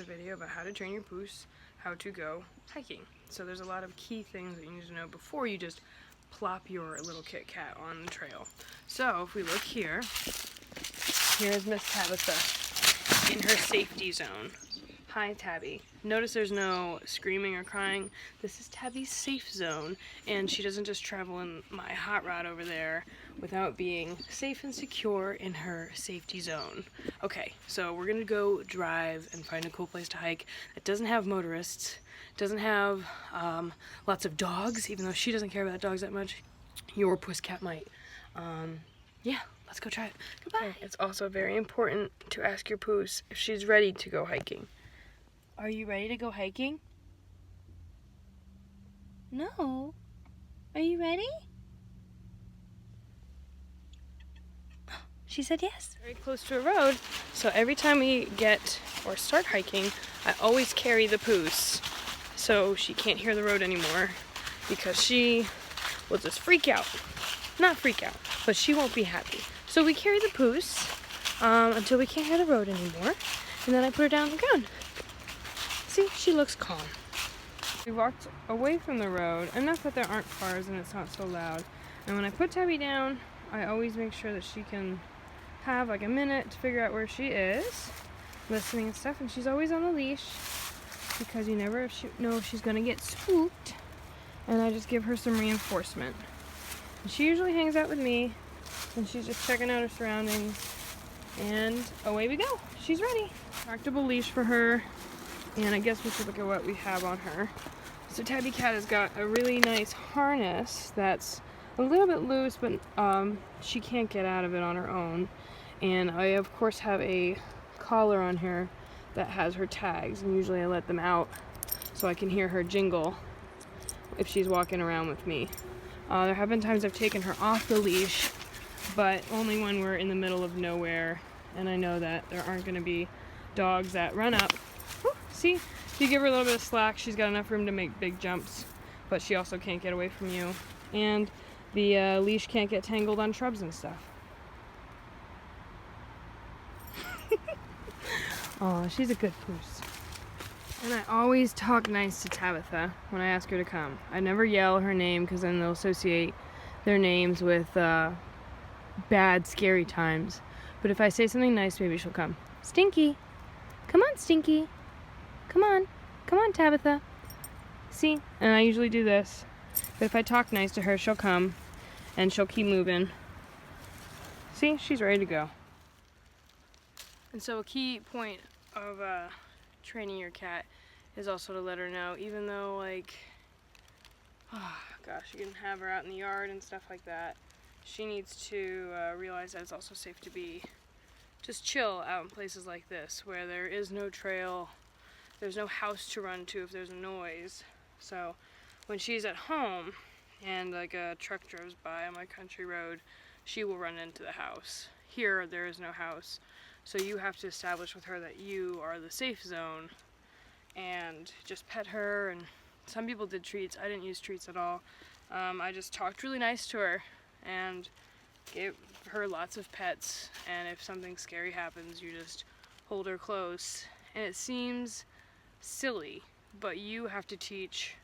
a video about how to train your pous, how to go hiking. So there's a lot of key things that you need to know before you just plop your little Kit Kat on the trail. So if we look here, here's Miss Tabitha in her safety zone. Hi, Tabby. Notice there's no screaming or crying. This is Tabby's safe zone, and she doesn't just travel in my hot rod over there without being safe and secure in her safety zone. Okay, so we're gonna go drive and find a cool place to hike that doesn't have motorists, doesn't have lots of dogs, even though she doesn't care about dogs that much. Your puss cat might. Yeah, let's go try it. Goodbye. Okay, it's also very important to ask your puss if she's ready to go hiking. Are you ready to go hiking? No. Are you ready? She said yes. Very close to a road, so every time we get or start hiking, I always carry the pous so she can't hear the road anymore because she will just freak out. Not freak out, but she won't be happy. So we carry the pous until we can't hear the road anymore, and then I put her down on the ground. See, she looks calm. We walked away from the road, enough that there aren't cars and it's not so loud. And when I put Tabby down, I always make sure that she can have like a minute to figure out where she is, listening and stuff. And she's always on the leash because you never know if she's gonna get spooked. And I just give her some reinforcement. And she usually hangs out with me, and she's just checking out her surroundings. And away we go. She's ready. Retractable leash for her. And I guess we should look at what we have on her. So Tabby Cat has got a really nice harness that's a little bit loose, but she can't get out of it on her own. And I of course have a collar on her that has her tags, and usually I let them out so I can hear her jingle if she's walking around with me. There have been times I've taken her off the leash, but only when we're in the middle of nowhere and I know that there aren't going to be dogs that run up. See, if you give her a little bit of slack, she's got enough room to make big jumps, but she also can't get away from you. And the leash can't get tangled on shrubs and stuff. Oh, she's a good pous. And I always talk nice to Tabitha when I ask her to come. I never yell her name because then they'll associate their names with bad, scary times. But if I say something nice, maybe she'll come. Stinky! Come on, Stinky! Come on, Tabitha. See, and I usually do this, but if I talk nice to her, she'll come, and she'll keep moving. See, she's ready to go. And so a key point of training your cat is also to let her know, even though, like, oh gosh, you can have her out in the yard and stuff like that, she needs to realize that it's also safe to be just chill out in places like this, where there is no trail. There's no house to run to if there's a noise. So when she's at home and like a truck drives by on my country road, she will run into the house. Here, there is no house. So you have to establish with her that you are the safe zone and just pet her. And some people did treats. I didn't use treats at all. I just talked really nice to her and gave her lots of pets. And if something scary happens, you just hold her close. And it seems silly, but you have to teach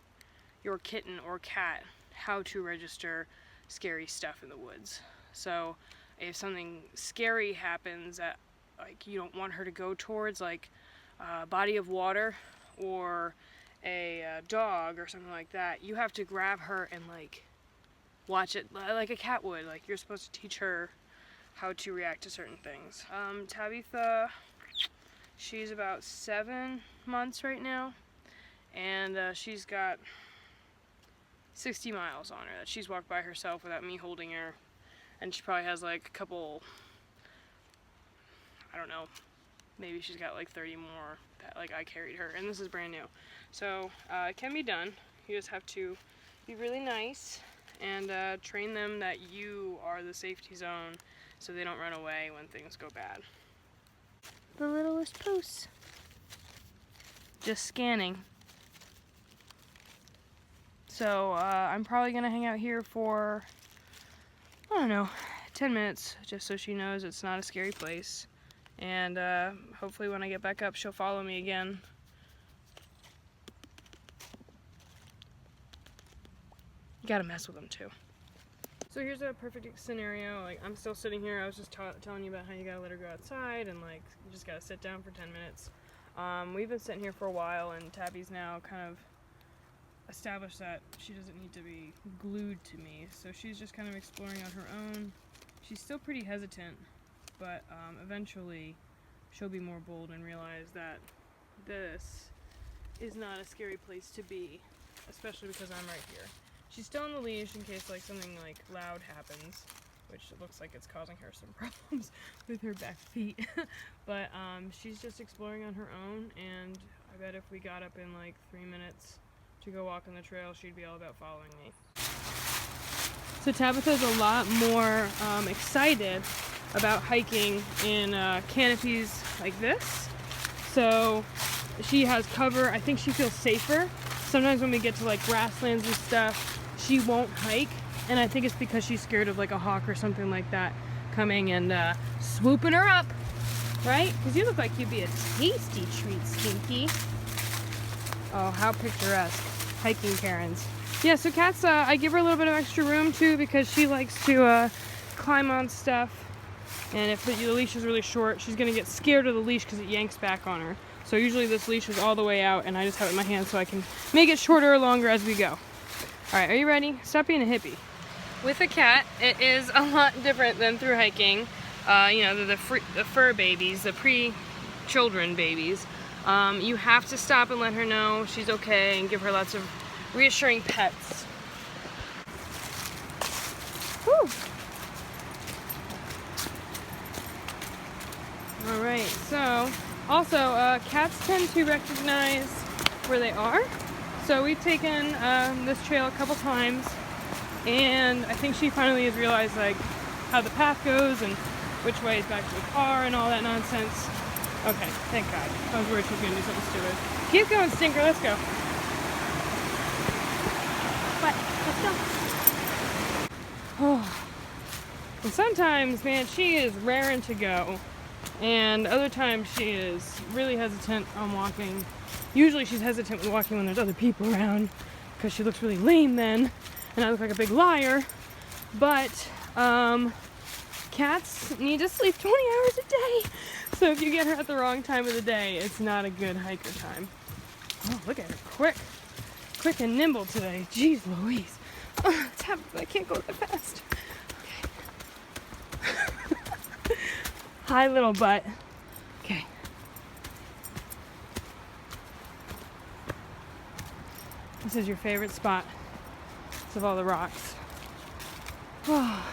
your kitten or cat how to register scary stuff in the woods. So if something scary happens that like you don't want her to go towards, like a body of water or a dog or something like that, you have to grab her and like watch it like a cat would. Like you're supposed to teach her how to react to certain things. Tabitha, she's about 7 months right now, and she's got 60 miles on her that she's walked by herself without me holding her, and she probably has like a couple, I don't know, maybe she's got like 30 more that like I carried her, and this is brand new. So it can be done. You just have to be really nice and train them that you are the safety zone so they don't run away when things go bad. The littlest pous. Just scanning. So I'm probably gonna hang out here for, I don't know, 10 minutes, just so she knows it's not a scary place. and hopefully when I get back up she'll follow me again. You gotta mess with them too. So here's a perfect scenario. Like, I'm still sitting here. I was just telling you about how you gotta let her go outside, and like you just gotta sit down for 10 minutes. We've been sitting here for a while, and Tabby's now kind of established that she doesn't need to be glued to me. So she's just kind of exploring on her own. She's still pretty hesitant, but eventually she'll be more bold and realize that this is not a scary place to be, especially because I'm right here. She's still on the leash in case like something like loud happens, which it looks like it's causing her some problems with her back feet. But she's just exploring on her own, and I bet if we got up in like 3 minutes to go walk on the trail, she'd be all about following me. So Tabitha's a lot more excited about hiking in canopies like this. So she has cover. I think she feels safer. Sometimes when we get to like grasslands and stuff, she won't hike, and I think it's because she's scared of like a hawk or something like that coming and swooping her up, right? Because you look like you'd be a tasty treat, Stinky. Oh, how picturesque. Hiking Karens. Yeah, so Kat's, I give her a little bit of extra room too because she likes to climb on stuff, and if the leash is really short, she's gonna get scared of the leash because it yanks back on her. So usually this leash is all the way out, and I just have it in my hand so I can make it shorter or longer as we go. All right, are you ready? Stop being a hippie. With a cat, it is a lot different than through hiking. You know, the fur babies, the pre-children babies. You have to stop and let her know she's okay and give her lots of reassuring pets. Whew. All right, so also cats tend to recognize where they are. So we've taken this trail a couple times, and I think she finally has realized like how the path goes and which way is back to the car and all that nonsense. Okay, thank God. I was worried she was gonna do something stupid. Keep going, Stinker, let's go. What? Let's go. Oh. And sometimes, man, she is raring to go. And other times she is really hesitant on walking. Usually she's hesitant with walking when there's other people around because she looks really lame then, and I look like a big liar. But cats need to sleep 20 hours a day. So if you get her at the wrong time of the day, it's not a good hiker time. Oh, look at her, quick and nimble today. Jeez Louise. Oh, Tabitha, I can't go that fast. Okay. Hi, little butt. Okay. This is your favorite spot of all the rocks. Oh.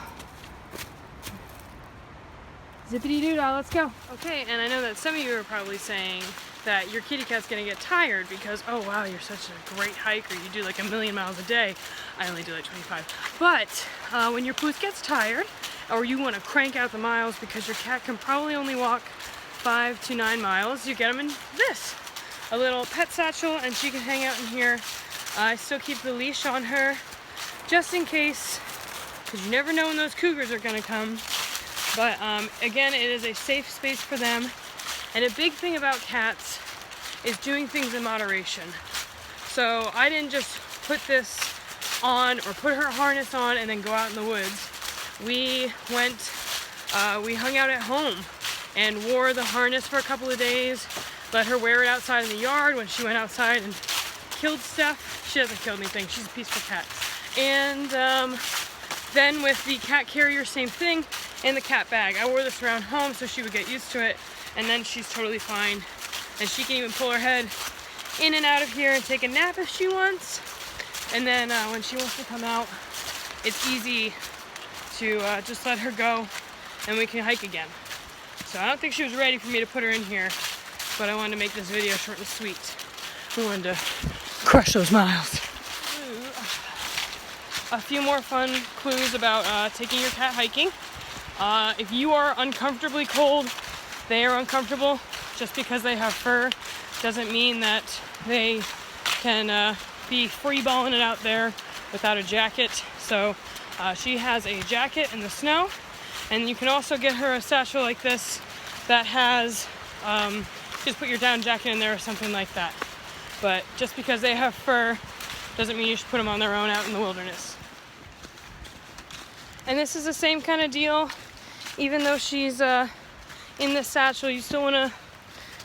Zippity-doo-dah, let's go. Okay, and I know that some of you are probably saying that your kitty cat's gonna get tired because, oh wow, you're such a great hiker. You do like 1,000,000 miles a day. I only do like 25. But when your pous gets tired, or you want to crank out the miles because your cat can probably only walk 5 to 9 miles, you get them in this. A little pet satchel, and she can hang out in here. I still keep the leash on her just in case, because you never know when those cougars are gonna come. But again, it is a safe space for them. And a big thing about cats is doing things in moderation. So I didn't just put this on or put her harness on and then go out in the woods. We hung out at home and wore the harness for a couple of days, let her wear it outside in the yard when she went outside and killed stuff. She hasn't killed anything, she's a peaceful cat. And then with the cat carrier, same thing, and the cat bag. I wore this around home so she would get used to it, and then she's totally fine. And she can even pull her head in and out of here and take a nap if she wants. And then when she wants to come out, it's easy to just let her go and we can hike again. So I don't think she was ready for me to put her in here, but I wanted to make this video short and sweet. We wanted to crush those miles. A few more fun clues about taking your cat hiking. If you are uncomfortably cold, they are uncomfortable. Just because they have fur doesn't mean that they can be free balling it out there without a jacket. So she has a jacket in the snow, and you can also get her a satchel like this that has, just put your down jacket in there or something like that. But just because they have fur doesn't mean you should put them on their own out in the wilderness. And this is the same kind of deal. Even though she's in the satchel, you still want to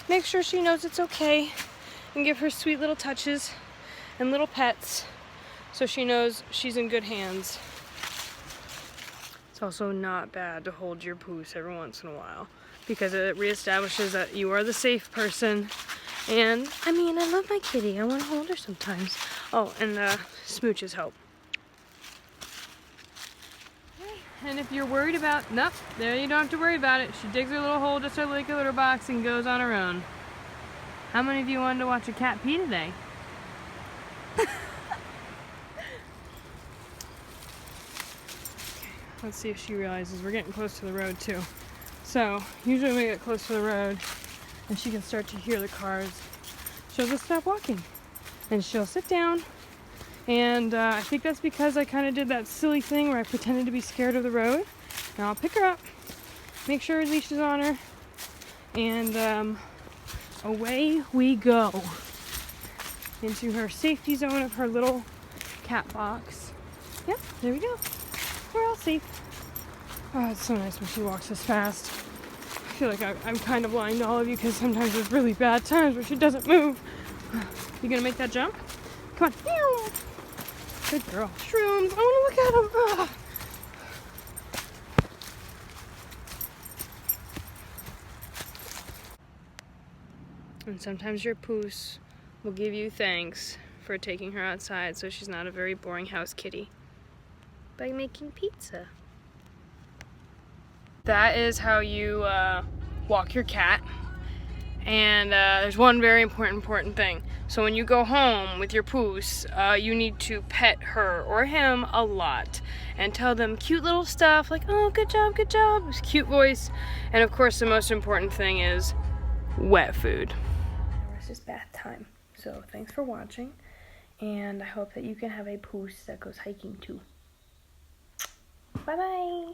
make sure she knows it's okay and give her sweet little touches and little pets so she knows she's in good hands. It's also not bad to hold your pous every once in a while because it reestablishes that you are the safe person. And I mean, I love my kitty. I want to hold her sometimes. Oh, and smooches help. And if you're worried about, nope, there you don't have to worry about it. She digs her little hole just like a litter box and goes on her own. How many of you wanted to watch a cat pee today? Let's see if she realizes we're getting close to the road too. So usually when we get close to the road and she can start to hear the cars, she'll just stop walking and she'll sit down. And I think that's because I kind of did that silly thing where I pretended to be scared of the road. Now I'll pick her up, make sure her leash is on her, and away we go into her safety zone of her little cat box. Yep, there we go. We're all safe. Oh, it's so nice when she walks this fast. I feel like I'm kind of lying to all of you because sometimes there's really bad times where she doesn't move. You gonna make that jump? Come on. Good girl. Shrooms. I want to look at them. Ah. And sometimes your pous will give you thanks for taking her outside so she's not a very boring house kitty by making pizza. That is how you walk your cat. And there's one very important thing. So when you go home with your pous, you need to pet her or him a lot and tell them cute little stuff like, oh, good job, cute voice. And of course the most important thing is wet food. It's just bath time. So thanks for watching, and I hope that you can have a pous that goes hiking too. Bye bye.